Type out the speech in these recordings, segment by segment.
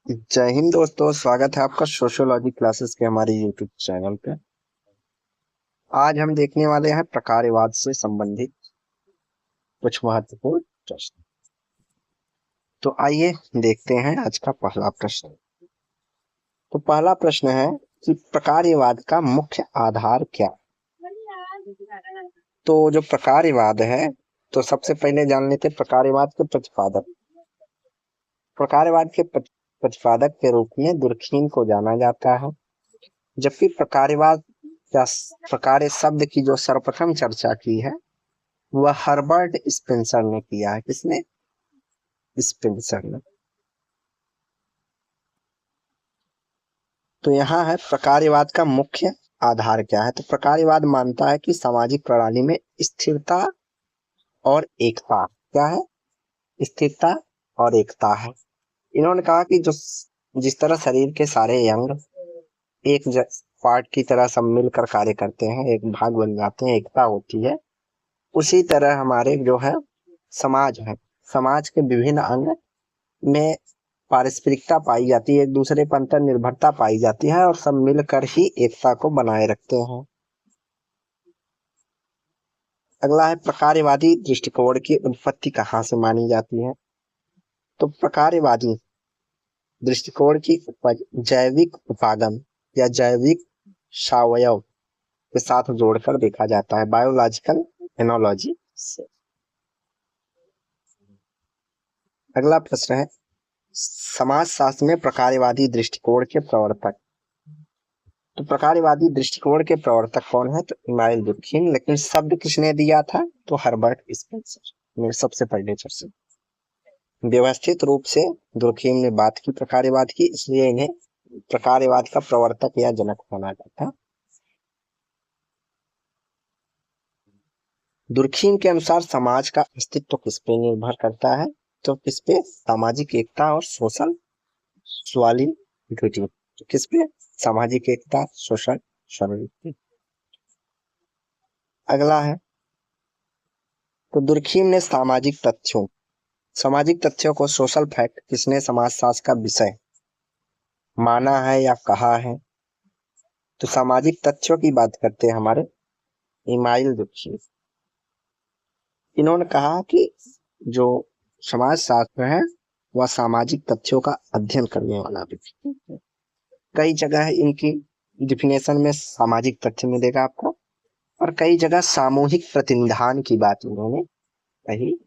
जय हिंद दोस्तों, स्वागत है आपका सोशियोलॉजी क्लासेस के हमारे यूट्यूब चैनल पे। आज हम देखने वाले हैं प्रकारवाद से संबंधित कुछ महत्वपूर्ण प्रश्न। तो आइए देखते हैं आज का पहला प्रश्न। तो पहला प्रश्न है कि प्रकारवाद का मुख्य आधार क्या है? तो जो प्रकारवाद है, तो सबसे पहले जान लेते प्रकारवाद के प्रतिपादक। प्रकारवाद के प्रतिपादक के रूप में दुर्खीम को जाना जाता है, जबकि प्रकारवाद या प्रकार शब्द की जो सर्वप्रथम चर्चा की है वह हर्बर्ट स्पेंसर ने किया है। किसने? स्पेंसर ने। तो यहाँ है प्रकारवाद का मुख्य आधार क्या है। तो प्रकारवाद मानता है कि सामाजिक प्रणाली में स्थिरता और एकता क्या है? स्थिरता और एकता है। इन्होंने कहा कि जो जिस तरह शरीर के सारे अंग एक पार्ट की तरह सब मिलकर कार्य करते हैं, एक भाग बन जाते हैं, एकता होती है, उसी तरह हमारे जो है समाज है, समाज के विभिन्न अंग में पारस्परिकता पाई जाती है, एक दूसरे पर अंतर निर्भरता पाई जाती है और सब मिलकर ही एकता को बनाए रखते हैं। अगला है प्रकारवादी दृष्टिकोण की उत्पत्ति कहाँ से मानी जाती है। तो प्रकारवादी दृष्टिकोण की उपज जैविक उपागम या जैविक सावयव के साथ जोड़कर देखा जाता है, बायोलॉजिकल एनोलॉजी से। अगला प्रश्न है समाजशास्त्र में प्रकारवादी दृष्टिकोण के प्रवर्तक। तो प्रकारवादी दृष्टिकोण के प्रवर्तक कौन है? तो इमानुएल दुर्खीम। लेकिन शब्द किसने दिया था? तो हर्बर्ट स्पेंसर ने सबसे पहले चर्चा। व्यवस्थित रूप से दुर्खीम ने बात की, प्रकारवाद की, इसलिए इन्हें प्रकारवाद का प्रवर्तक या जनक माना जाता। दुर्खीम के अनुसार समाज का अस्तित्व किस पे निर्भर करता है? तो किस पे? सामाजिक एकता और सोशल सॉलिडिटी। तो किस पे? सामाजिक एकता, सोशल सॉलिडिटी। अगला है तो दुर्खीम ने सामाजिक तथ्यों को सोशल फैक्ट किसने समाजशास्त्र का विषय माना है या कहा है? तो सामाजिक तथ्यों की बात करते हैं हमारे इमानुएल दुर्खीम। इन्होंने कहा कि जो समाजशास्त्र है वह सामाजिक तथ्यों का अध्ययन करने वाला व्यक्ति है। कई जगह है इनकी डिफिनेशन में सामाजिक तथ्य मिलेगा आपको, और कई जगह सामूहिक प्रतिनिधान की बात इन्होंने कही।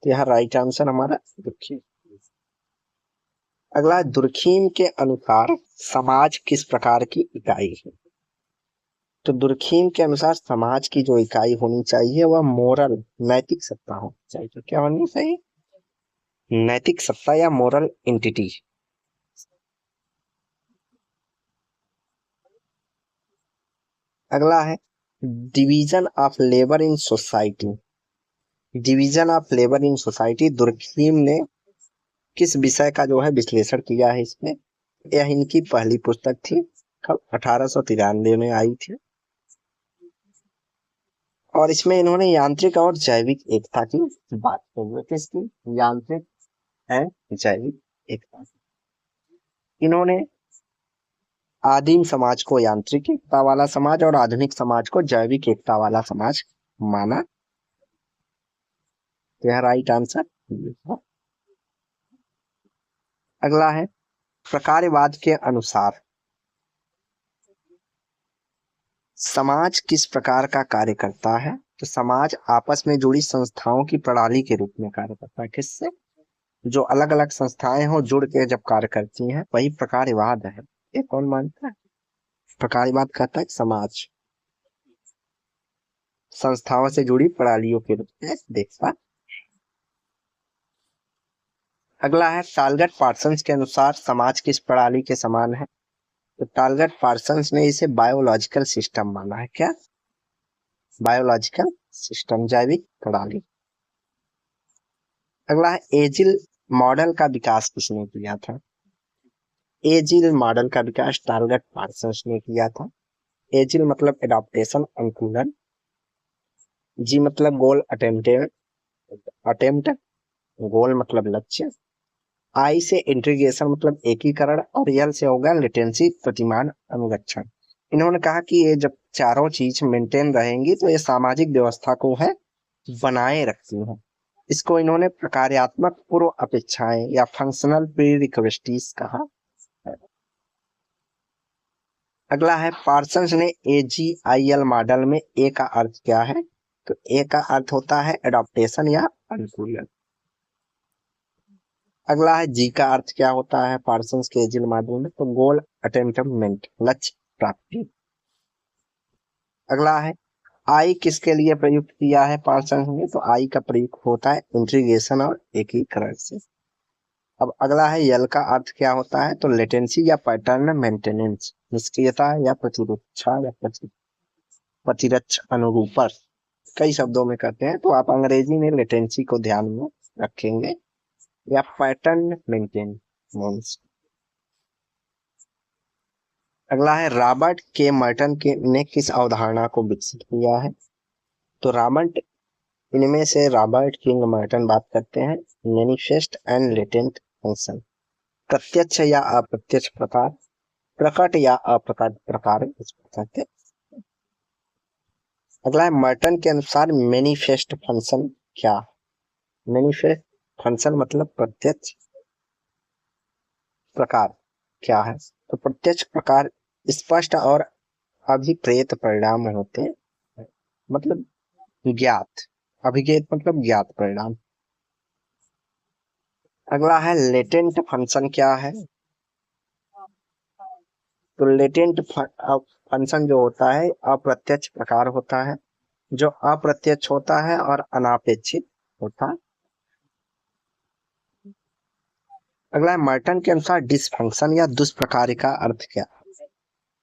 तो यहाँ राइट आंसर हमारा दुर्खीम। अगला दुर्खीम के अनुसार समाज किस प्रकार की इकाई है? तो दुर्खीम के अनुसार समाज की जो इकाई होनी चाहिए वह मोरल, नैतिक सत्ता होनी चाहिए। तो क्या होनी चाहिए? नैतिक सत्ता या मोरल एंटिटी। अगला है division of labour in society. Division of labour in society Durkheim ने किस विषय का जो है विश्लेषण किया है इसमें? यह इनकी पहली पुस्तक थी, कब? 1893 में आई थी, और इसमें इन्होंने यांत्रिक और जैविक एकता की बात की है। किसकी? यांत्रिक एंड जैविक एकता। इन्होंने आदिम समाज को यांत्रिक एकता वाला समाज और आधुनिक समाज को जैविक एकता वाला समाज माना। यह राइट आंसर। अगला है प्रकारवाद के अनुसार समाज किस प्रकार का कार्य करता है? तो समाज आपस में जुड़ी संस्थाओं की प्रणाली के रूप में कार्य करता है। किससे? जो अलग अलग संस्थाएं हो जुड़ के जब कार्य करती हैं वही प्रकारवाद है। ये कौन मानता है? प्रकारवाद कहता है समाज संस्थाओं से जुड़ी प्रणालियों के रूप में देखता। अगला है टालगट पार्सन्स के अनुसार समाज किस प्रणाली के समान है? तो टालगट पार्सन्स ने इसे बायोलॉजिकल सिस्टम माना है। क्या? बायोलॉजिकल सिस्टम, जैविक प्रणाली। अगला है एजिल मॉडल का विकास किसने किया था? एजिल मॉडल का विकास टालगट पार्सन्स ने किया था। एजिल मतलब एडाप्टेशन, अनुकूलन। जी मतलब गोल, अटेम्प्ट, गोल मतलब लक्ष्य। आई से इंटीग्रेशन मतलब एकीकरण, और यल से होगा लेटेंसी प्रतिमान अनुरक्षण। इन्होंने कहा कि ये जब चारों चीज मेंटेन रहेंगी तो ये सामाजिक व्यवस्था को है बनाए रखती हैं। इसको इन्होंने प्रकार्यात्मक पूर्व अपेक्षाएं या फंक्शनल प्री रिक्वेस्टीज कहा है। अगला है पार्सन्स ने AGIL मॉडल में ए का अर्थ क्या है? तो ए का अर्थ होता है एडॉप्टेशन या अनुकूलन। अगला है जी का अर्थ क्या होता है पार्सन्स के एजिल मॉडल में? तो गोल अटेनमेंट, लक्ष्य प्राप्ति। अगला है आई किसके लिए प्रयुक्त किया है पार्सन्स ने? तो आई का प्रयुक्त होता है इंटीग्रेशन और एकीकरण से। अब अगला है यल का अर्थ क्या होता है? तो लेटेंसी या पैटर्न मेंटेनेंस, निष्क्रियता या प्रतिरक्षा या प्रतिरक्ष अनुरूपर, कई शब्दों में कहते हैं, तो आप अंग्रेजी में लेटेंसी को ध्यान में रखेंगे, या पैटर्न मेंटेनेंस। अगला है रॉबर्ट के मर्टन ने किस अवधारणा को विकसित किया है? तो इनमें से रॉबर्ट किंग मर्टन बात करते हैं मैनिफेस्ट एंड लेटेंट फंक्शन, प्रत्यक्ष या अप्रत्यक्ष प्रकार, प्रकट या अप्रकट प्रकार, इस प्रकार के। अगला है मर्टन के अनुसार मैनिफेस्ट फंक्शन क्या? मैनिफेस्ट फंक्शन मतलब प्रत्यक्ष प्रकार क्या है? तो प्रत्यक्ष प्रकार स्पष्ट और अभिप्रेत परिणाम होते हैं, मतलब ज्ञात, अभिज्ञात मतलब ज्ञात परिणाम। अगला है लेटेंट फंक्शन क्या है? तो लेटेंट फंक्शन जो होता है अप्रत्यक्ष प्रकार होता है, जो अप्रत्यक्ष होता है और अनापेक्षित होता है। अगला है मर्टन के अनुसार डिसफंक्शन या दुष्प्रकार्य का अर्थ क्या?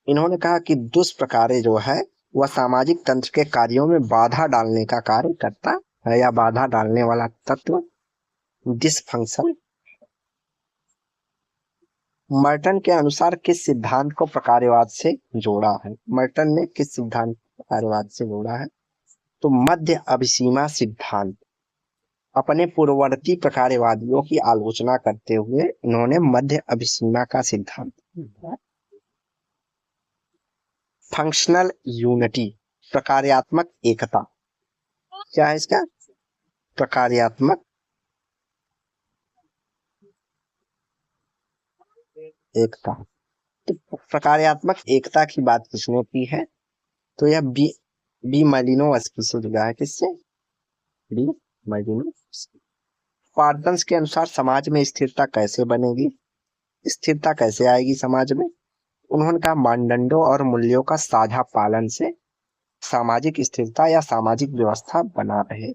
इन्होंने कहा कि दुष्प्रकार्य जो है वह सामाजिक तंत्र के कार्यों में बाधा डालने का कार्य करता है, या बाधा डालने वाला तत्व डिसफंक्शन। मर्टन के अनुसार किस सिद्धांत को प्रकार्यवाद से जोड़ा है? मर्टन ने किस सिद्धांत को प्रकार्यवाद से जोड़ा है? तो मध्य अभिसीमा सिद्धांत। अपने पूर्ववर्ती प्रकार्यवादियों की आलोचना करते हुए इन्होंने मध्य अभिसीमा का सिद्धांत। फंक्शनल यूनिटी, प्रकार्यात्मक एकता, क्या है इसका? प्रकार्यात्मक एकता। तो प्रकार्यात्मक एकता की बात किसने की है? तो यह बी मालिनोवस्की से जुड़ा है। किससे? B Malinowski. पार्टन्स के अनुसार समाज में स्थिरता कैसे बनेगी? स्थिरता कैसे आएगी समाज में? उन्होंने कहा मानदंडों और मूल्यों का साझा पालन से सामाजिक स्थिरता या सामाजिक व्यवस्था बना रहे।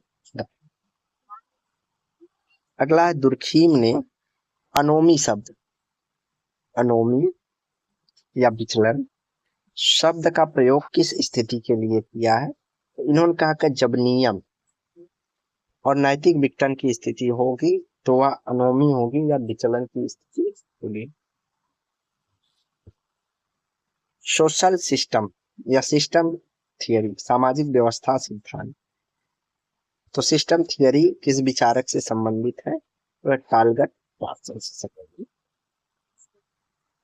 अगला है दुर्खीम ने अनोमी शब्द, अनोमी या विचलन शब्द का प्रयोग किस स्थिति के लिए किया है? तो इन्होंने कहा कि जब नियम और नैतिक विघटन की स्थिति होगी तो वह अनोमी होगी या विचलन की स्थिति होगी। सोशल सिस्टम या सिस्टम थियरी, सामाजिक व्यवस्था सिद्धांत। तो सिस्टम थियरी किस विचारक से संबंधित है? वह टालगट पार्सन से संबंधित।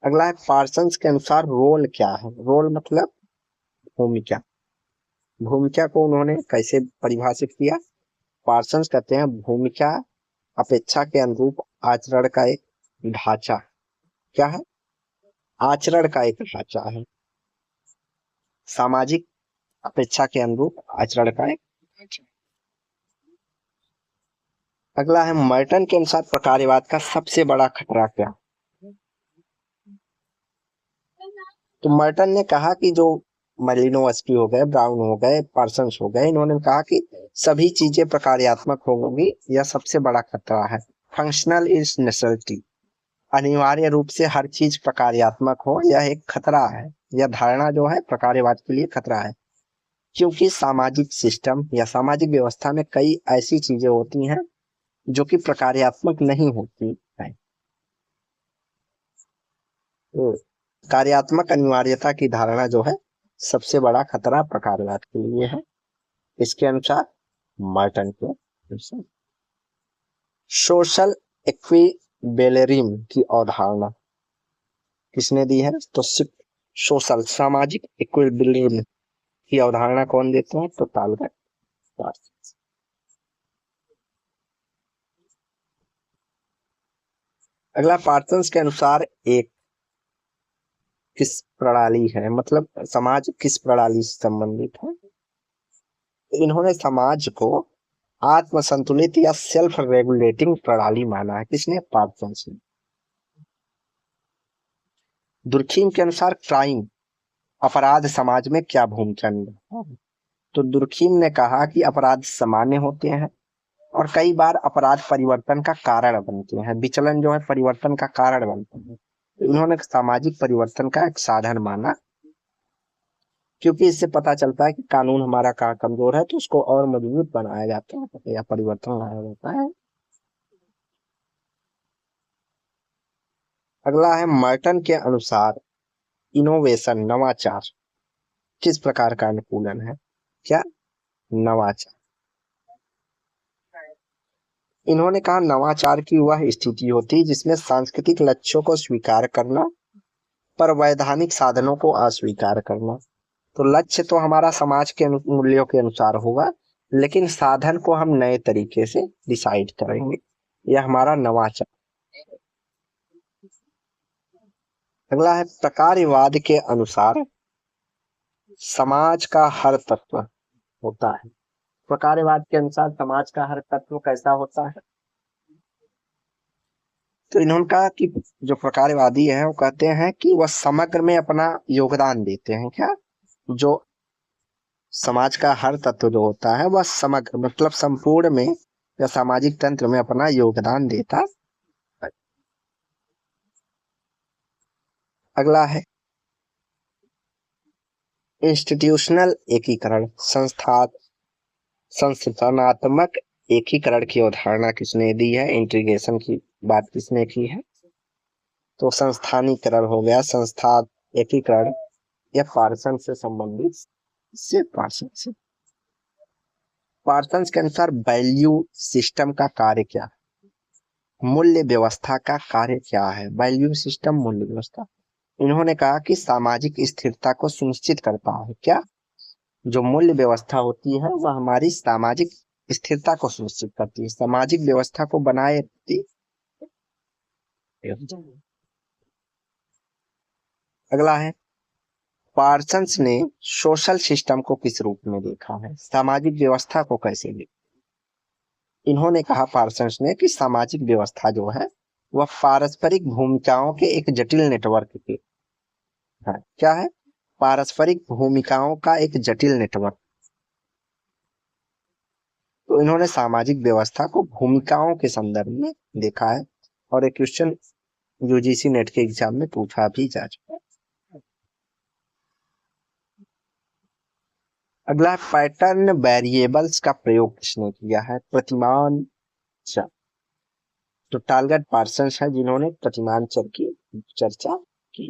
अगला है पार्सन्स के अनुसार रोल क्या है? रोल मतलब भूमिका। भूमिका को उन्होंने कैसे परिभाषित किया? पार्सन्स कहते हैं भूमिका अपेक्षा के अनुरूप आचरण का एक ढांचा। क्या है? आचरण का एक ढांचा है। सामाजिक अपेक्षा के अनुरूप आचरण का एक ढांचा। अगला है मर्टन के अनुसार प्रकार्यवाद का सबसे बड़ा खतरा क्या? तो मर्टन ने कहा कि जो मालिनोवस्की हो गए, ब्राउन हो गए, पार्सन्स हो गए, इन्होंने कहा कि सभी चीजें प्रकार्यात्मक होंगी, यह सबसे बड़ा खतरा है। फंक्शनल इज नेसेसिटी, अनिवार्य रूप से हर चीज प्रकार्यात्मक हो, यह एक खतरा है। यह धारणा जो है प्रकार्यवाद के लिए खतरा है, क्योंकि सामाजिक सिस्टम या सामाजिक व्यवस्था में कई ऐसी चीजें होती हैं जो कि प्रकार्यात्मक नहीं होती है। तो कार्यात्मक अनिवार्यता की धारणा जो है सबसे बड़ा खतरा प्रकार्यवाद के लिए है, इसके अनुसार मर्टन के अनुसार। सोशल बेलेरिम की अवधारणा किसने दी है? तो सोशल सामाजिक इक्विलिब्रियम की अवधारणा कौन देते हैं? तो तालगढ़ पार्सन्स। अगला, पार्सन्स के अनुसार एक किस प्रणाली है, मतलब समाज किस प्रणाली से संबंधित है? इन्होंने समाज को आत्म संतुलित या सेल्फ रेगुलेटिंग प्रणाली माना है। किसने? पार्सन्स ने। दुर्खीम के अनुसार क्राइम, अपराध समाज में क्या भूमिका निभाता है? तो दुर्खीम ने कहा कि अपराध सामान्य होते हैं और कई बार अपराध परिवर्तन का कारण बनते हैं। विचलन जो है परिवर्तन का कारण बनते हैं। तो इन्होंने सामाजिक परिवर्तन का एक साधन माना, क्योंकि इससे पता चलता है कि कानून हमारा कहाँ कमजोर है तो उसको और मजबूत बनाया जाता है या परिवर्तन लाया जाता है। अगला है, मर्टन के अनुसार इनोवेशन, नवाचार किस प्रकार का अनुकूलन है? क्या? नवाचार। इन्होंने कहा नवाचार की वह स्थिति होती है जिसमें सांस्कृतिक लक्ष्यों को स्वीकार करना पर वैधानिक साधनों को अस्वीकार करना। तो लक्ष्य तो हमारा समाज के मूल्यों के अनुसार होगा, लेकिन साधन को हम नए तरीके से डिसाइड करेंगे। यह हमारा नवाचार। अगला है, प्रकार्यवाद के अनुसार समाज का हर तत्व होता है। प्रकार्यवाद के अनुसार समाज का हर तत्व कैसा होता है? तो इन्होंने कहा कि जो प्रकारवादी है वो कहते हैं कि वह समग्र में अपना योगदान देते हैं। क्या? जो समाज का हर तत्व जो होता है वह समग्र मतलब संपूर्ण में या सामाजिक तंत्र में अपना योगदान देता है। अगला है, इंस्टीट्यूशनल एकीकरण, संस्थानात्मक एकीकरण की अवधारणा किसने दी है? इंटीग्रेशन की बात किसने की है? तो संस्थानीकरण हो गया, संस्था एकीकरण, या पार्सन से संबंधित से पार्सन से। पार्सन के अनुसार वैल्यू सिस्टम का कार्य क्या है? मूल्य व्यवस्था का कार्य क्या है? वैल्यू सिस्टम, मूल्य व्यवस्था। इन्होंने कहा कि सामाजिक स्थिरता को सुनिश्चित करता है। क्या? जो मूल्य व्यवस्था होती है वह हमारी सामाजिक स्थिरता को सुनिश्चित करती है, सामाजिक व्यवस्था को बनाए रखती है। अगला है, पार्सन्स ने सोशल सिस्टम को किस रूप में देखा है? सामाजिक व्यवस्था को कैसे देखा? इन्होंने कहा पार्सन्स ने कि सामाजिक व्यवस्था जो है वह पारस्परिक भूमिकाओं के एक जटिल नेटवर्क के है। क्या है? पारस्परिक भूमिकाओं का एक जटिल नेटवर्क। तो इन्होंने सामाजिक व्यवस्था को भूमिकाओं के संदर्भ में देखा है और एक क्वेश्चन यूजीसी नेट के एग्जाम में पूछा भी जा चुका है। अगला है, पैटर्न वेरिएबल्स का प्रयोग किसने किया है? प्रतिमान चर। तो टालगट पार्सन्स है जिन्होंने प्रतिमान चर की चर्चा की।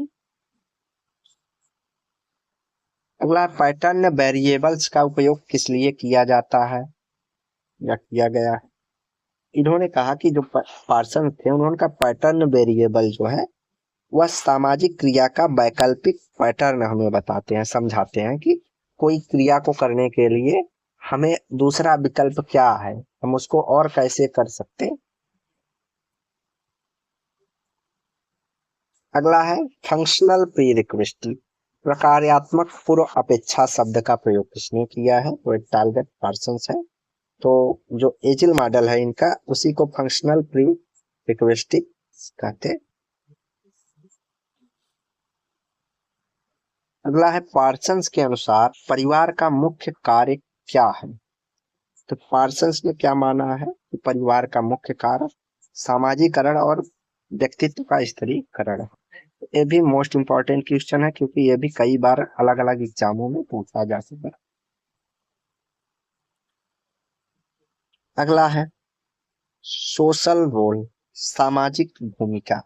अगला, पैटर्न वेरिएबल्स का उपयोग किस लिए किया जाता है या किया गया है? इन्होंने कहा कि जो पार्सन थे उन्होंने कहा पैटर्न वेरिएबल जो है वह सामाजिक क्रिया का वैकल्पिक पैटर्न हमें बताते हैं, समझाते हैं कि कोई क्रिया को करने के लिए हमें दूसरा विकल्प क्या है, हम उसको और कैसे कर सकते हैं। अगला है, फंक्शनल प्री रिक्वेस्ट, प्रकार्यात्मक पूर्व अपेक्षा शब्द का प्रयोग किसने किया है? वो टारगेट पर्सन्स है। तो जो एजिल मॉडल है इनका उसी को फंक्शनल प्री रिक्वेस्टिक कहते हैं। अगला है, पार्सन्स के अनुसार परिवार का मुख्य कार्य क्या है? तो पार्सन्स ने क्या माना है कि परिवार का मुख्य कार्य सामाजिकरण और व्यक्तित्व का स्त्रीकरण है। ये भी मोस्ट इंपॉर्टेंट क्वेश्चन है क्योंकि ये भी कई बार अलग अलग एग्जामों में पूछा जा सकता है। अगला है, सोशल रोल, सामाजिक भूमिका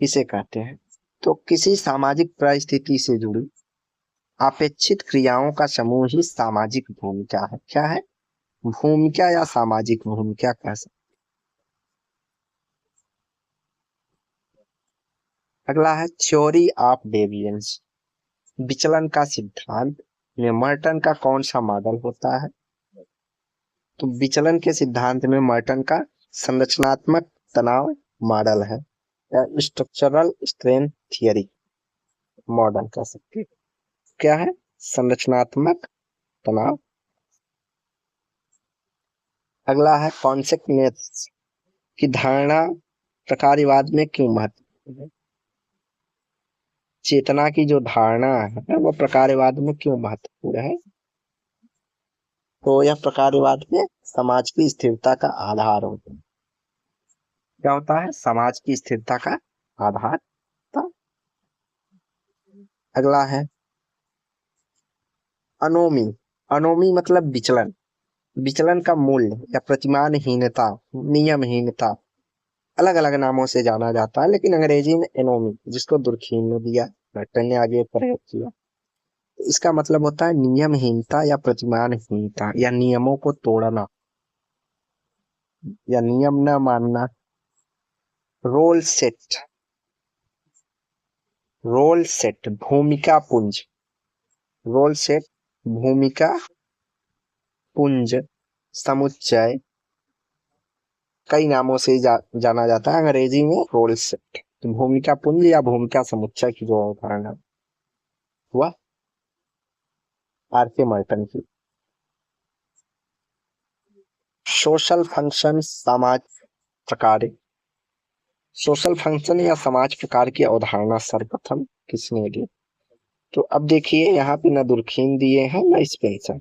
किसे कहते हैं? तो किसी सामाजिक परिस्थिति से जुड़ी अपेक्षित क्रियाओं का समूह ही सामाजिक भूमिका है। क्या है? भूमिका या सामाजिक भूमिका कह सकते। अगला है थ्योरी ऑफ डेविएंस, विचलन का सिद्धांत में मर्टन का कौन सा मॉडल होता है? तो विचलन के सिद्धांत में मर्टन का संरचनात्मक तनाव मॉडल है, या स्ट्रक्चरल स्ट्रेन थियरी मॉडल कह सकते हैं। क्या है? संरचनात्मक तनाव। अगला है कॉन्सेक्टनेस की धारणा प्रकार्यवाद में क्यों महत्वपूर्ण है? चेतना की जो धारणा है वो प्रकार्यवाद में क्यों महत्वपूर्ण है? तो यह प्रकार्यवाद में समाज की स्थिरता का आधार होता है। क्या होता है? समाज की स्थिरता का आधार होता। अगला है अनोमी। अनोमी मतलब विचलन। विचलन का मूल्य या प्रतिमानहीनता, नियमहीनता अलग अलग नामों से जाना जाता है, लेकिन अंग्रेजी में एनोमी, जिसको दुर्खीम ने दिया, मेटन ने आगे प्रयोग किया। तो इसका मतलब होता है नियमहीनता या प्रतिमानहीनता, या नियमों को तोड़ना या नियम न मानना। रोल सेट, रोल सेट भूमिका पुंज, रोल सेट भूमिका पुंज समुच्चय कई नामों से जाना जाता है। अंग्रेजी में रोल सेट, तो भूमिका पुंज या भूमिका समुच्चय की जो अवधारणा हुआ आर.के. मर्टन की। सोशल फंक्शन, समाज प्रकार। सोशल फंक्शन या समाज प्रकार की अवधारणा सर्वप्रथम किसने दी? तो अब देखिए यहाँ पे न दुर्खीम दिए हैं न स्पेंसर,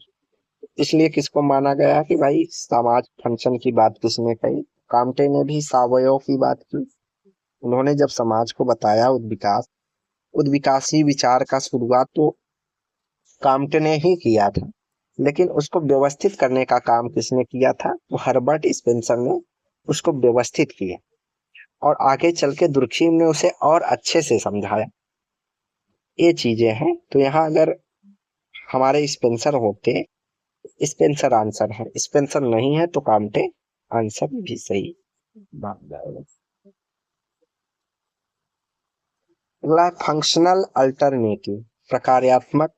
इसलिए किसको माना गया कि भाई समाज फंक्शन की बात किसने कही? कांटे ने भी सावयव की बात की। उन्होंने जब समाज को बताया उद्विकासी विचार का शुरुआत तो कांटे ने ही किया था, लेकिन उसको व्यवस्थित करने का काम किसने किया था? तो हर्बर्ट स्पेंसर ने उसको व्यवस्थित किया, और आगे चल के दुर्खीम ने उसे और अच्छे से समझाया। ये चीजें हैं। तो यहाँ अगर हमारे स्पेंसर होते, स्पेंसर आंसर है, स्पेंसर नहीं है तो कांटे आंसर भी सही बात जाएगा। अगला फंक्शनल अल्टरनेटिव, प्रकार्यात्मक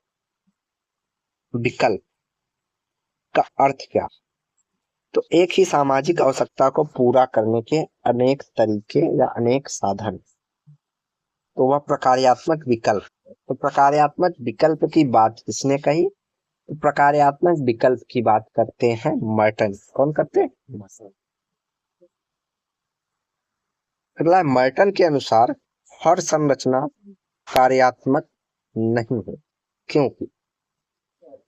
विकल्प का अर्थ क्या? तो एक ही सामाजिक आवश्यकता को पूरा करने के अनेक तरीके या अनेक साधन, तो वह प्रकार्यात्मक विकल्प। तो प्रकार्यात्मक विकल्प की बात किसने कही? तो प्रकार्यात्मक विकल्प की बात करते हैं मर्टन। कौन करते हैं? अगला मर्टन के अनुसार हर संरचना कार्यात्मक नहीं है। क्योंकि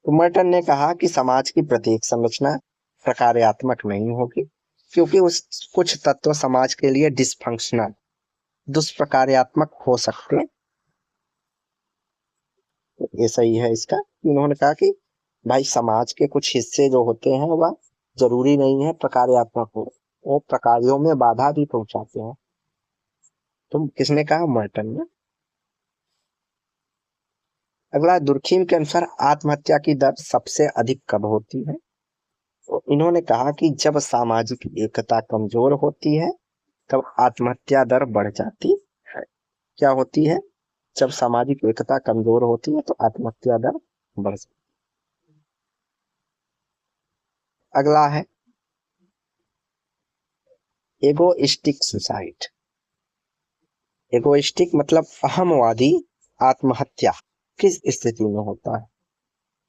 तो मर्टन ने कहा कि समाज की प्रत्येक संरचना प्रकार्यात्मक नहीं होगी, क्योंकि उस कुछ तत्व समाज के लिए डिसफंक्शनल, दुष्प्रकार्यात्मक हो सकते हैं। तो ये सही है इसका। उन्होंने कहा कि भाई समाज के कुछ हिस्से जो होते हैं वह जरूरी नहीं है प्रकार्यात्मक हो, वो प्रकार्यों में बाधा भी पहुंचाते हैं। तुम किसने कहा? मर्टन ने। अगला दुर्खीम के अनुसार आत्महत्या की दर सबसे अधिक कब होती है? तो इन्होंने कहा कि जब सामाजिक एकता कमजोर होती है तब आत्महत्या दर बढ़ जाती है। क्या होती है? जब सामाजिक एकता कमजोर होती है तो आत्महत्या दर बढ़ जाती है। अगला है एगोइस्टिक सुसाइड। एगोइस्टिक मतलब अहमवादी आत्महत्या किस स्थिति में होता है?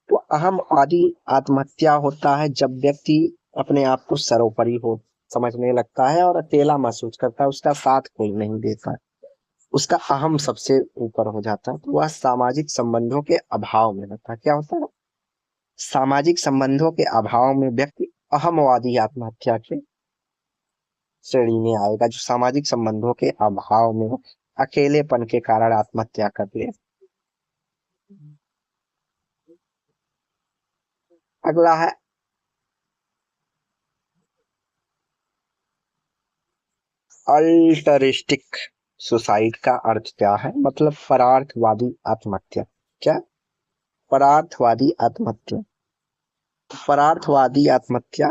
तो अहमवादी आत्महत्या होता है जब व्यक्ति अपने आप को सर्वोपरि हो समझने लगता है और अकेला महसूस करता है, उसका साथ कोई नहीं देता है, उसका अहम सबसे ऊपर हो जाता है, तो वह सामाजिक संबंधों के अभाव में रहता है। क्या होता है? सामाजिक संबंधों के अभाव में व्यक्ति अहमवादी आत्महत्या के श्रेणी में आएगा, जो सामाजिक संबंधों के अभाव में अकेलेपन के कारण आत्महत्या कर ले। अगला है अल्टरिस्टिक सुसाइड का अर्थ क्या है? मतलब परार्थवादी आत्महत्या। क्या? परार्थवादी आत्महत्या। परार्थवादी आत्महत्या,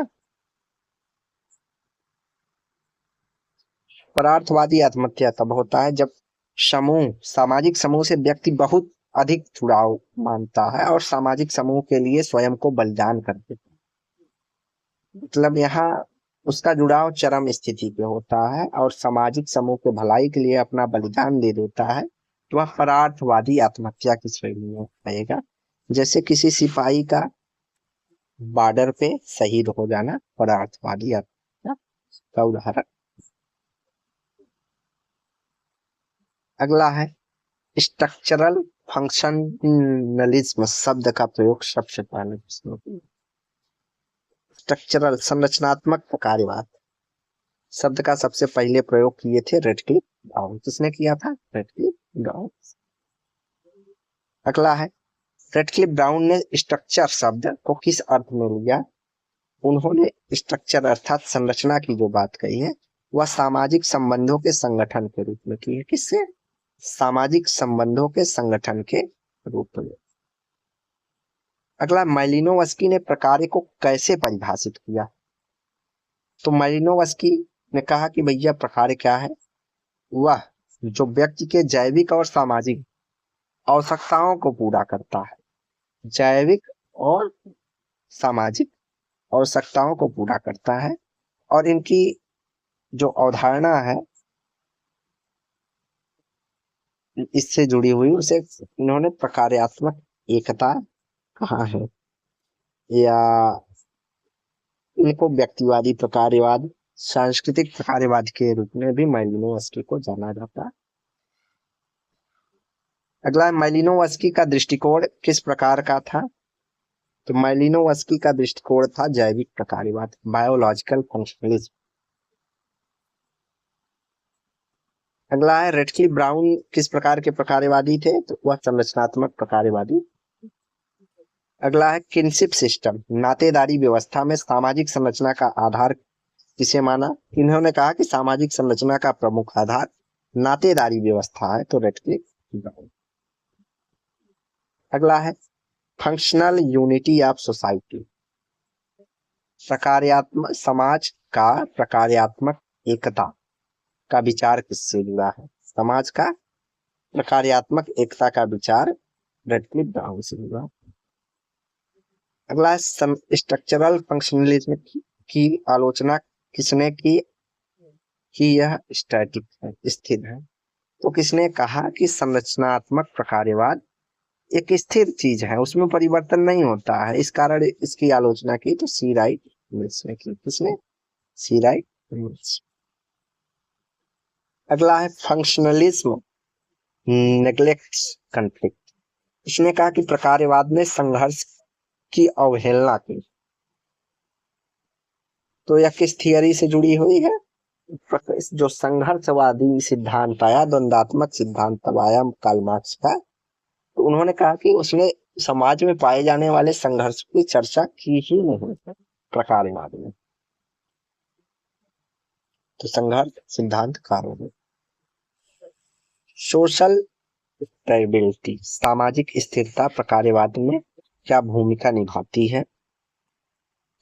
परार्थवादी आत्महत्या तब होता है जब समूह, सामाजिक समूह से व्यक्ति बहुत अधिक जुड़ाव मानता है और सामाजिक समूह के लिए स्वयं को बलिदान कर देता है। मतलब यहाँ उसका जुड़ाव चरम स्थिति पे होता है और सामाजिक समूह के भलाई के लिए अपना बलिदान दे देता है, तो वह परार्थवादी आत्महत्या की श्रेणी में आएगा। जैसे किसी सिपाही का बॉर्डर पे शहीद हो जाना परार्थवादी आत्महत्या का उदाहरण। अगला है स्ट्रक्चरल फंक्शनलिज्म शब्द का प्रयोग सबसे पहले स्ट्रक्चरल संरचनात्मक प्रकारवाद शब्द का सबसे पहले प्रयोग किए थे रेडक्लिफ ब्राउन। किसने किया था? Radcliffe Brown. अगला है रेडक्लिफ ब्राउन ने स्ट्रक्चर शब्द को किस अर्थ में लिया? उन्होंने स्ट्रक्चर अर्थात संरचना की जो बात कही है वह सामाजिक संबंधों के संगठन के रूप में की है। किससे? सामाजिक संबंधों के संगठन के रूप में। अगला मालिनोवस्की ने प्रकार्य को कैसे परिभाषित किया? तो मालिनोवस्की ने कहा कि भैया प्रकार्य क्या है? वह जो व्यक्ति के जैविक और सामाजिक आवश्यकताओं को पूरा करता है, जैविक और सामाजिक आवश्यकताओं को पूरा करता है, और इनकी जो अवधारणा है इससे जुड़ी हुई उसे इन्होंने प्रकार्यात्मक एकता कहा है, या इनको व्यक्तिवादी प्रकार्यवाद, सांस्कृतिक प्रकार्यवाद के रूप में भी मालिनोवस्की को जाना जाता है। अगला मालिनोवस्की का दृष्टिकोण किस प्रकार का था? तो मालिनोवस्की का दृष्टिकोण था जैविक प्रकार्यवाद, बायोलॉजिकल फंक्शनलिज्म। अगला है रेडक्लिफ ब्राउन किस प्रकार के प्रकार्यवादी थे? तो वह संरचनात्मक प्रकार्यवादी। अगला है किनशिप सिस्टम, नातेदारी व्यवस्था में सामाजिक संरचना का आधार किसे माना? इन्होंने कहा कि सामाजिक संरचना का प्रमुख आधार नातेदारी व्यवस्था है, तो रेडक्लिफ ब्राउन। अगला है फंक्शनल यूनिटी ऑफ सोसाइटी, प्रकार्यात्मक समाज का प्रकार्यात्मक एकता का विचार किससे जुड़ा है? समाज का प्रकार्यात्मक एकता का विचार रेडक्लिफ ब्राउन से जुड़ा। अगला स्ट्रक्चरल फंक्शनलिज्म की आलोचना किसने की कि यह स्टैटिक है, स्थिर है? तो किसने कहा कि संरचनात्मक प्रकार्यवाद एक स्थिर चीज है, उसमें परिवर्तन नहीं होता है, इस कारण इसकी आलोचना की तो सी राइट मिल्स ने की। किसने? सी राइट मिल्स। अगला है फंक्शनलिज्म नेग्लेक्ट्स कॉन्फ्लिक्ट, इसने कहा कि प्रकार्यवाद ने संघर्ष की अवहेलना की। तो यह किस थियरी से जुड़ी हुई है? जो संघर्षवादी सिद्धांत आया, द्वंद्वात्मक सिद्धांत आया कार्ल मार्क्स का, तो उन्होंने कहा कि उसने समाज में पाए जाने वाले संघर्ष की चर्चा की ही नहीं प्रकार्यवाद में। तो संघर्ष सिद्धांत कार्य। सोशल स्टेबिलिटी, सामाजिक स्थिरता प्रकार्यवाद में क्या भूमिका निभाती है?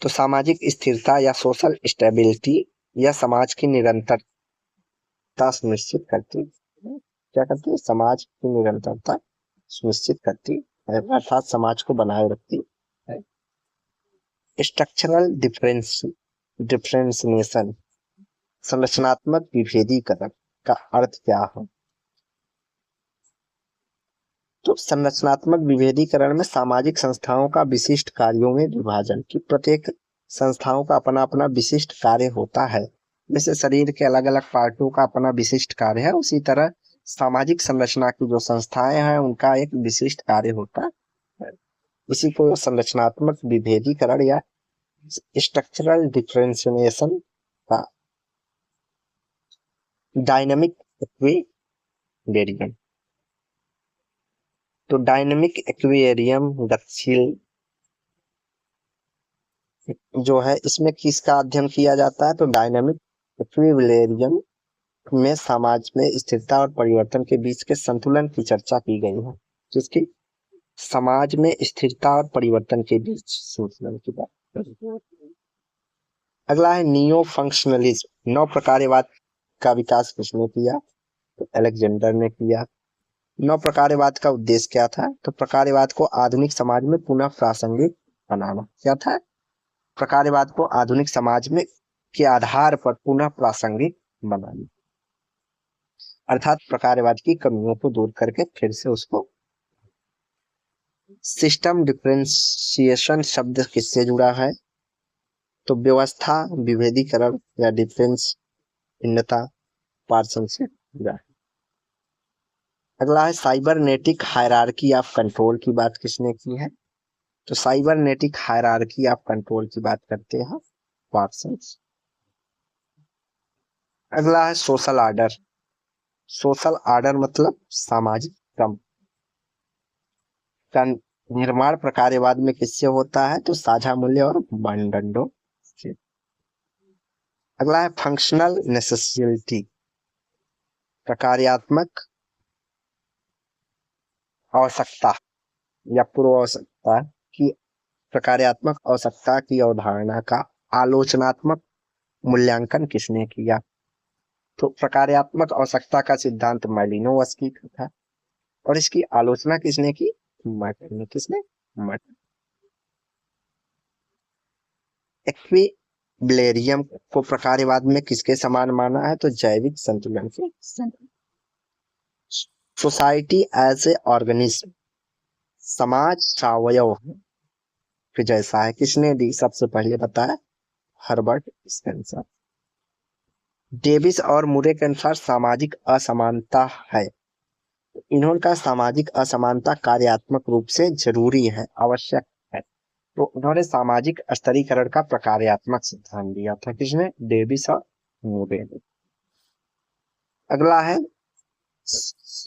तो सामाजिक स्थिरता या सोशल स्टेबिलिटी या समाज की निरंतरता सुनिश्चित करती है। क्या करती है? समाज की निरंतरता सुनिश्चित करती है, अर्थात समाज को बनाए रखती है। स्ट्रक्चरल डिफरेंशिएशन, संरचनात्मक विभेदीकरण का अर्थ क्या है? तो संरचनात्मक विभेदीकरण में सामाजिक संस्थाओं का विशिष्ट कार्यों में विभाजन, की प्रत्येक संस्थाओं का अपना अपना विशिष्ट कार्य होता है। जैसे शरीर के अलग अलग पार्टों का अपना विशिष्ट कार्य है, उसी तरह सामाजिक संरचना की जो संस्थाएं हैं उनका एक विशिष्ट कार्य होता है। इसी को संरचनात्मक विभेदीकरण या स्ट्रक्चरल डिफरेंशिएशन का डायनामिक इक्विवेरियम। तो डायनामिक इक्विवेरियम गतिशील जो है, इसमें किसका अध्ययन किया जाता है? तो डायनामिक इक्विवेरियम में समाज में स्थिरता और परिवर्तन के बीच के संतुलन की चर्चा की गई है, जिसकी समाज में स्थिरता और परिवर्तन के बीच संतुलन की बात। अगला है नियो फंक्शनलिज्म, नव प्रकार्यवाद का विकास किसने किया? तो अलेक्जेंडर ने किया। नव प्रकारवाद का उद्देश्य क्या था? तो प्रकारवाद को आधुनिक समाज में पुनः प्रासंगिक बनाना। क्या था? प्रकारवाद को आधुनिक समाज में के आधार पर पुनः प्रासंगिक बनाना, अर्थात प्रकारवाद की कमियों को दूर करके फिर से उसको। सिस्टम डिफरेंशिएशन शब्द किससे जुड़ा है? तो व्यवस्था विभेदीकरण या डिफरेंस भिन्नता पार्सन से जुड़ा है। अगला है साइबरनेटिक हायरार्की ऑफ कंट्रोल की बात किसने की है? तो साइबरनेटिक हायरार्की ऑफ कंट्रोल की बात करते हैं पार्सन। अगला है सोशल ऑर्डर। सोशल ऑर्डर मतलब सामाजिक क्रम का निर्माण प्रकारवाद में किससे होता है? तो साझा मूल्य और मानदंडों से। अगला है फंक्शनल नेसेसिटी। प्रकार्यात्मक आवश्यकता या पूर्व आवश्यकता की प्रकार्यात्मक आवश्यकता की अवधारणा का आलोचनात्मक मूल्यांकन किसने किया? तो प्रकार्यात्मक आवश्यकता का सिद्धांत मैलिनोवस्की का था और इसकी आलोचना किसने की? मर्टन ने। किसने? मर्टन। एक्विलिब्रियम को प्रकारवाद में किसके समान माना है? तो जैविक संतुलन के समान। सोसाइटी एज ए ऑर्गेनिज्म, समाज सावयव के जैसा है, किसने दी? सबसे पहले बताया हर्बर्ट स्पेंसर। डेविस और मुरे के अनुसार सामाजिक असमानता है। इन्होंने कहा सामाजिक असमानता कार्यात्मक रूप से जरूरी है, आवश्यक है। तो उन्होंने सामाजिक स्तरीकरण का प्रकार्यात्मक सिद्धांत दिया था। किसने? डेविस और मुरे ने। अगला है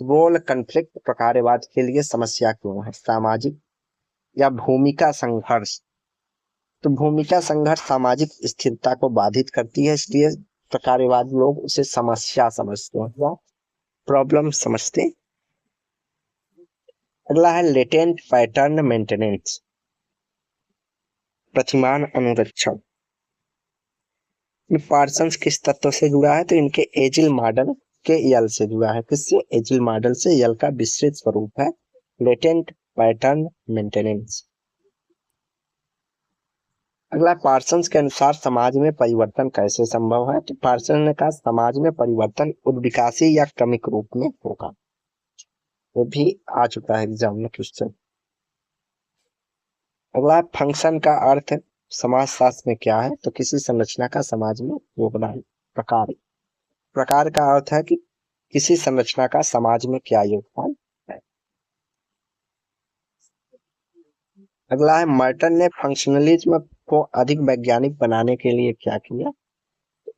रोल कन्फ्लिक्ट प्रकारवाद के लिए समस्या क्यों है? सामाजिक या भूमिका संघर्ष। तो भूमिका संघर्ष सामाजिक स्थिरता को बाधित करती है, इसलिए प्रकारवाद लोग उसे समस्या समझते हैं, प्रॉब्लम समझते। अगला है लेटेंट पैटर्न मेंटेनेंस, प्रतिमान अनुरक्षण। पार्सन्स किस तत्व से जुड़ा है? तो इनके एजिल मॉडल के यल से जुड़ा है। किससे? एजिल मॉडल से। यल का विस्तृत स्वरूप है लेटेंट पैटर्न मेंटेनेंस। अगला पार्सन्स के अनुसार समाज में परिवर्तन कैसे संभव है? तो पार्सन ने कहा समाज में परिवर्तन उद्विकासी या क्रमिक रूप में होगा। ये भी आ चुका है एग्जाम में क्वेश्चन। अगला फंक्शन का अर्थ समाजशास्त्र में क्या है? तो किसी संरचना का समाज में योगदान। प्रकार, प्रकार का अर्थ है कि किसी संरचना का समाज में क्या योगदान है। अगला है मर्टन ने फंक्शनलिज्म को अधिक वैज्ञानिक बनाने के लिए क्या किया?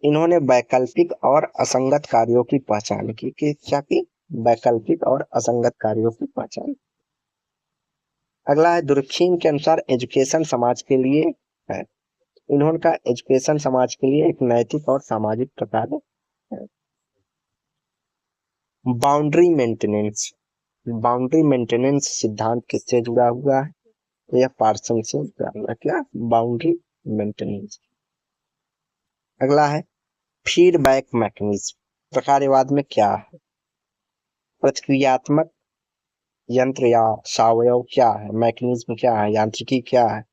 इन्होंने वैकल्पिक और असंगत कार्यों की पहचान की। क्या की? वैकल्पिक और असंगत कार्यों की पहचान। अगला है दुर्खीम के अनुसार एजुकेशन समाज के लिए है। इन्होंने कहा एजुकेशन समाज के लिए एक नैतिक और सामाजिक प्रकार है। बाउंड्री मेंटेनेंस, बाउंड्री मेंटेनेंस सिद्धांत किससे जुड़ा हुआ है? यह पार्सन से जुड़ा हुआ है। क्या? Boundary maintenance. अगला है फीडबैक मैकेनिज्म, प्रकारवाद में क्या है? प्रतिक्रियात्मक यंत्र या सावयव क्या है? मैकेनिज्म क्या है? यांत्रिकी क्या है?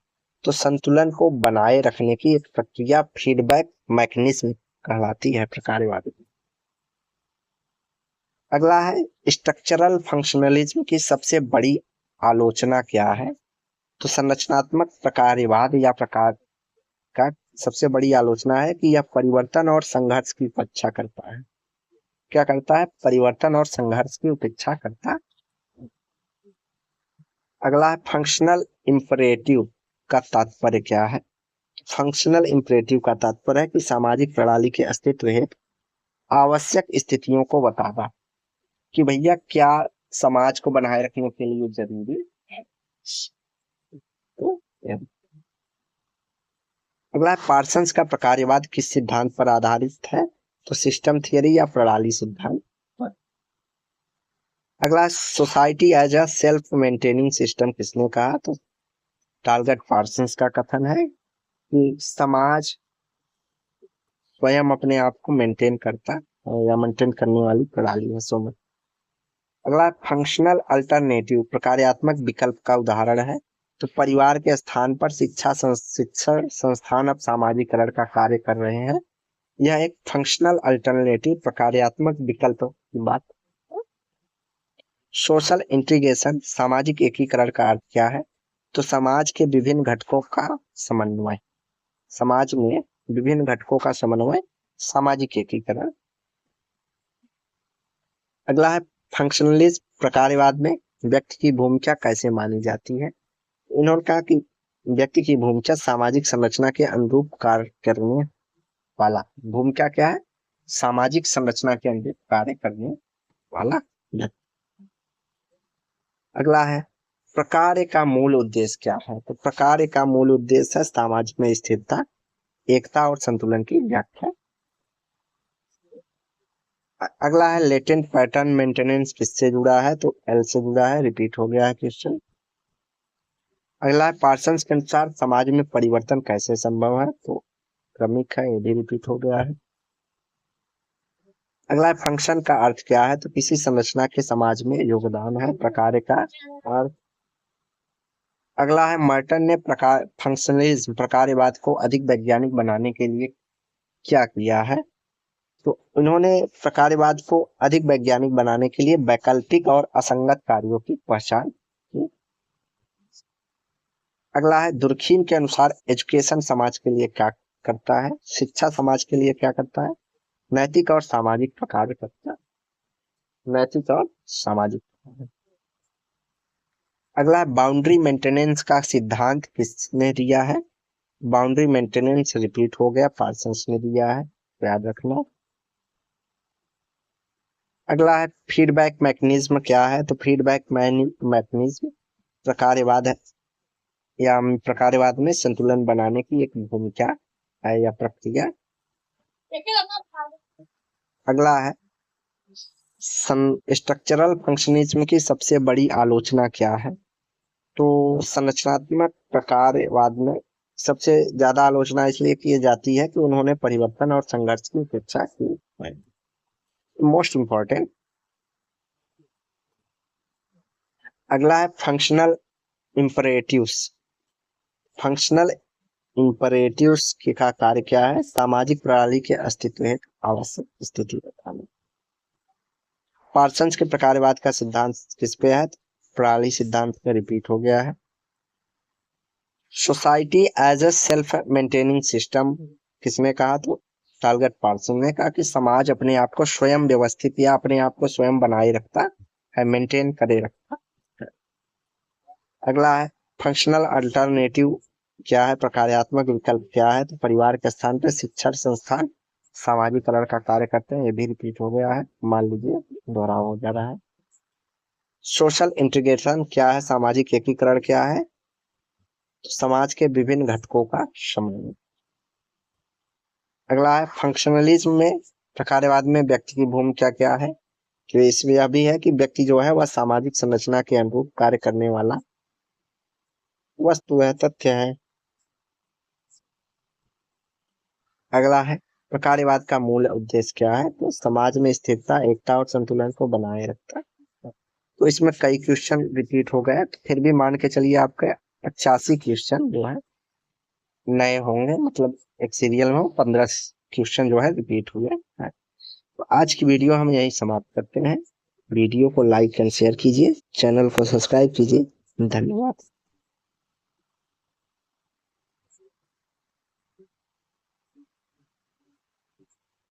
तो संतुलन को बनाए रखने की एक प्रक्रिया फीडबैक मैकेनिज्म कहलाती है प्रकारवाद में। अगला है स्ट्रक्चरल फंक्शनलिज्म की सबसे बड़ी आलोचना क्या है? तो संरचनात्मक प्रकारवाद या प्रकार का सबसे बड़ी आलोचना है कि यह परिवर्तन और संघर्ष की उपेक्षा करता है। क्या करता है? परिवर्तन और संघर्ष की उपेक्षा करता है। अगला है फंक्शनल इंपरेटिव का तात्पर्य क्या है? फंक्शनल इंपरेटिव का तात्पर्य है कि सामाजिक प्रणाली के अस्तित्व हेतु आवश्यक स्थितियों को बताना कि भैया क्या समाज को बनाए रखने के लिए जरूरी है। तो अगला पार्सन्स का प्रकारवाद किस सिद्धांत पर आधारित है? तो सिस्टम थियरी या प्रणाली सिद्धांत पर। अगला society as a self maintaining system किसने कहा? तो टालगट पार्सन्स का कथन है कि समाज स्वयं अपने आप को मेंटेन करता या मेंटेन करने वाली प्रणाली है सोमन। अगला फंक्शनल अल्टरनेटिव, प्रकार्यात्मक विकल्प का उदाहरण है। तो परिवार के स्थान पर शिक्षण संस्थान अब सामाजिकरण का कार्य कर रहे हैं। यह एक फंक्शनल अल्टरनेटिव प्रकार्यात्मक विकल्प की बात। सोशल इंटीग्रेशन, सामाजिक एकीकरण का अर्थ क्या है? तो समाज के विभिन्न घटकों का समन्वय, समाज में विभिन्न घटकों का समन्वय, सामाजिक एकीकरण। अगला है फंक्शनलिज्म, प्रकारवाद में व्यक्ति की भूमिका कैसे मानी जाती है? इन्होंने कहा कि व्यक्ति की भूमिका सामाजिक संरचना के अनुरूप कार्य करने वाला। भूमिका क्या है? सामाजिक संरचना के अनुरूप कार्य करने वाला। अगला है प्रकार्य का मूल उद्देश्य क्या है? तो प्रकार्य का मूल उद्देश्य है समाज में स्थिरता, एकता और संतुलन की व्याख्या। अगला है लेटेंट पैटर्न मेंटेनेंस, किससे जुड़ा है? तो एल से जुड़ा है, रिपीट हो गया है क्वेश्चन। अगला है पार्सन्स के अनुसार समाज में परिवर्तन कैसे संभव है? तो क्रमिक है, ये भी रिपीट हो गया है। अगला है फंक्शन का अर्थ क्या है? तो किसी संरचना के समाज में योगदान है प्रकार्य का अर्थ। अगला है मर्टन ने फंक्शनलिज्म, प्रकार्यवाद को अधिक वैज्ञानिक बनाने के लिए क्या किया है? तो उन्होंने प्रकार्यवाद को अधिक वैज्ञानिक बनाने के लिए वैकल्पिक और असंगत कार्यों की पहचान की। अगला है दुर्खीम के अनुसार एजुकेशन समाज के लिए क्या करता है? शिक्षा समाज के लिए क्या करता है? नैतिक और सामाजिक प्रकार करता है, नैतिक और सामाजिक। अगला है बाउंड्री मेंटेनेंस का सिद्धांत किसने दिया है? बाउंड्री मेंटेनेंस, रिपीट हो गया, पार्सन्स ने दिया है, याद रखना। अगला है फीडबैक मैकेनिज्म क्या है? तो फीडबैक मैकेनिज्म प्रकार्यवाद है या प्रकार्यवाद में संतुलन बनाने की एक भूमिका है या प्रक्रिया। अगला है स्ट्रक्चरल फंक्शनिज्म की सबसे बड़ी आलोचना क्या है? तो संरचनात्मक प्रकारवाद में सबसे ज्यादा आलोचना इसलिए की जाती है कि उन्होंने परिवर्तन और संघर्ष की उपेक्षा की है। Most important. अगला है फंक्शनल इंपरेटिव्स। फंक्शनल इंपरेटिव्स का कार्य क्या है? सामाजिक प्रणाली के अस्तित्व एक आवश्यक स्थिति बताना। पार्सन्स के प्रकारवाद का सिद्धांत किस पे है? प्रणाली सिद्धांत में, रिपीट हो गया है। Society as a self maintaining system किसने कहा? तो टालगट पार्सन ने कहा कि समाज अपने आप को स्वयं व्यवस्थित या अपने आप को स्वयं बनाए रखता है, मेंटेन करे रखता है। अगला है फंक्शनल अल्टरनेटिव क्या है? प्रकार्यात्मक विकल्प क्या है? तो परिवार के स्थान पर शिक्षण संस्थान सामाजिकरण का कार्य करते हैं, ये भी रिपीट हो गया है, मान लीजिए दोहराव हो जा रहा है। सोशल इंटीग्रेशन क्या है? सामाजिक एकीकरण क्या है? तो समाज के विभिन्न घटकों का समन्वय। अगला है फंक्शनलिज्म में, प्रकारवाद में व्यक्ति की भूमिका क्या है? तो इसमें यह भी है कि व्यक्ति जो है वह सामाजिक संरचना के अनुरूप कार्य करने वाला वस्तु है, तथ्य है। अगला है प्रकारवाद का मूल उद्देश्य क्या है? तो समाज में स्थिरता, एकता और संतुलन को बनाए रखता है। तो इसमें कई क्वेश्चन रिपीट हो गए, फिर भी मान के चलिए आपके 85 क्वेश्चन जो है नए होंगे, मतलब एक सीरियल में 15 क्वेश्चन जो है रिपीट हुए हैं। तो आज की वीडियो हम यही समाप्त करते हैं। वीडियो को लाइक एंड शेयर कीजिए, चैनल को सब्सक्राइब कीजिए। धन्यवाद।